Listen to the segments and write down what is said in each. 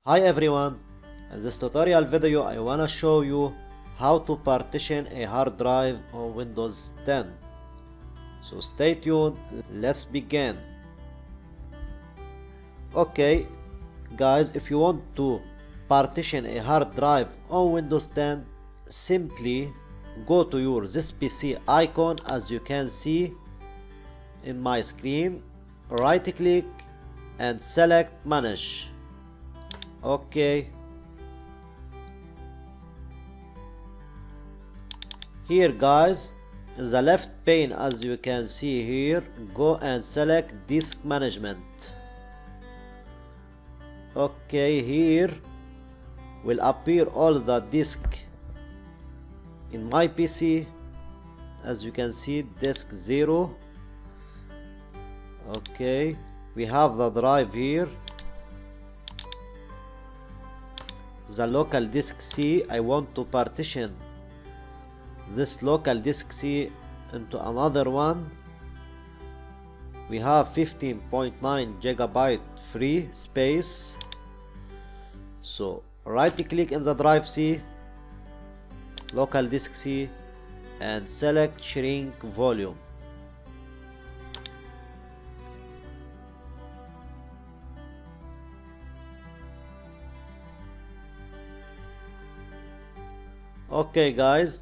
Hi everyone, in this tutorial video I wanna show you how to partition a hard drive on Windows 10. So stay tuned, let's begin. Okay guys, if you want to partition a hard drive on Windows 10, simply go to your this PC icon as you can see in my screen, right click and select manage. Okay, here guys, in the left pane as you can see here, go and select disk management. Okay, here will appear all the disk in my PC. As you can see, disk 0. Okay, we have the drive here, the local disk C. I want to partition this local disk C into another one. We have 15.9 gigabyte free space, so right click in the drive C, local disk C, and select shrink volume. Okay guys,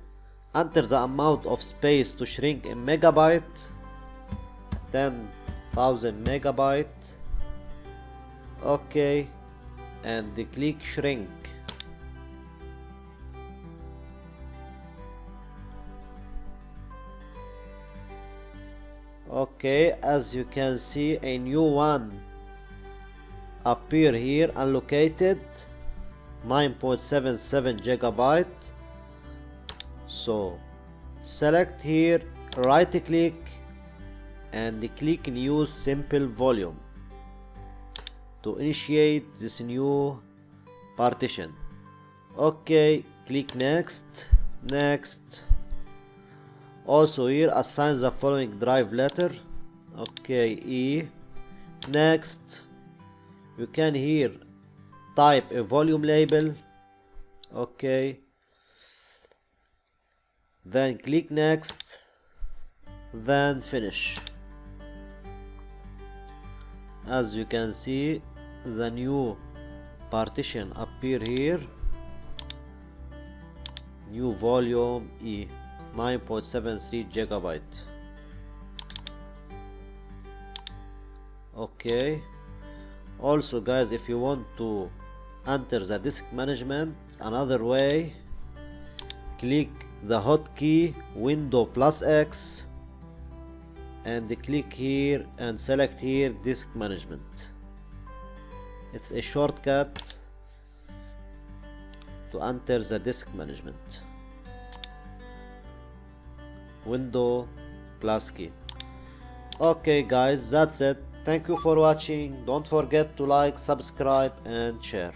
enter the amount of space to shrink in megabyte, 10,000 megabyte. Okay, and click shrink. Okay, as you can see, a new one appear here, allocated 9.77 gigabyte. So select here, right click and click new simple volume to initiate this new partition. Okay, click next. Also here assign the following drive letter. Okay, E. Next, you can here type a volume label. Okay, then click next, then finish. As you can see, the new partition appear here, new volume E, 9.73 gigabyte. Okay, also guys, if you want to enter the disk management another way, click the hotkey Windows plus X and click here and select here disk management. It's a shortcut to enter the disk management. Windows plus key. Okay guys, that's it. Thank you for watching. Don't forget to like, subscribe and share.